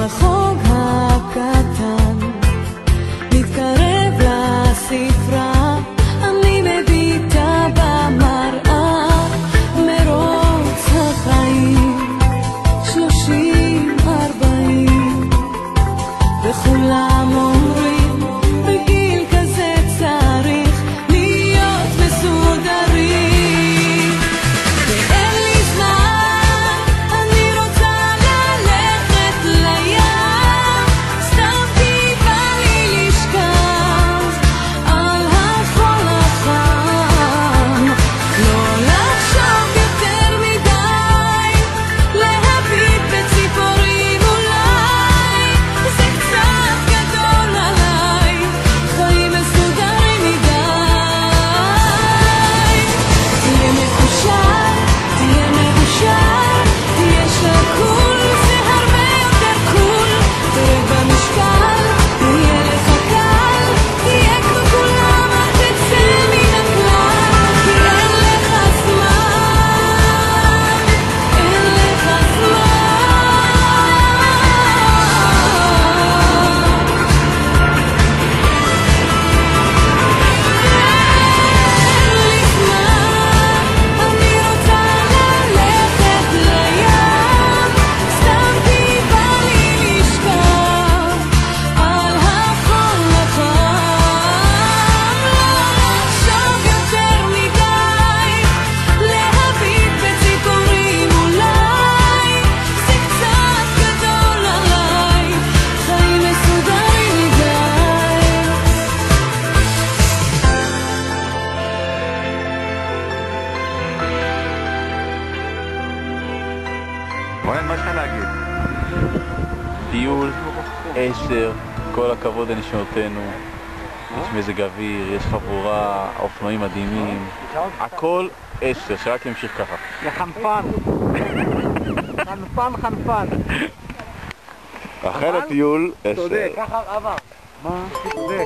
המחוג הקטן מתקרב לספרה, אני מביטה במראה, מרוץ החיים 30-40, וכולם אומרים בגיל כזה צריך להיות מסודרים. ואין לי זמן, אני רוצה ללכת לים, סתם כי בא לי לשכב על החול החם, לא לחשוב יותר מדי, להביט בציפורים אולי, זה קצת גדול עליי, חיים מסודרים מדי. תהיה מקושר, תהיה מבושר, תהיה שקול, זה הרבה יותר קול, תרד במשקל, תהיה לך קל, תהיה כמו כולם, אל תצא מן הכלל, כי אין לך זמן, אין לך אני רוצה ללכת לים, סתם כי בא לי לשכב על החול החם, לא לחשוב יותר מדי, להביט בציפורים אולי, זה קצת גדול עליי, חיים מסודרים מדי. רונן, מה יש לך להגיד? טיול 10, כל הכבוד לנשמותינו, יש מזג אוויר, יש חבורה, אופנועים מדהימים, הכל 10, שרק ימשיך ככה. זה חנפן. חנפן, חנפן. אחרי הטיול 10. צודק, ככה עבר. מה? צודק.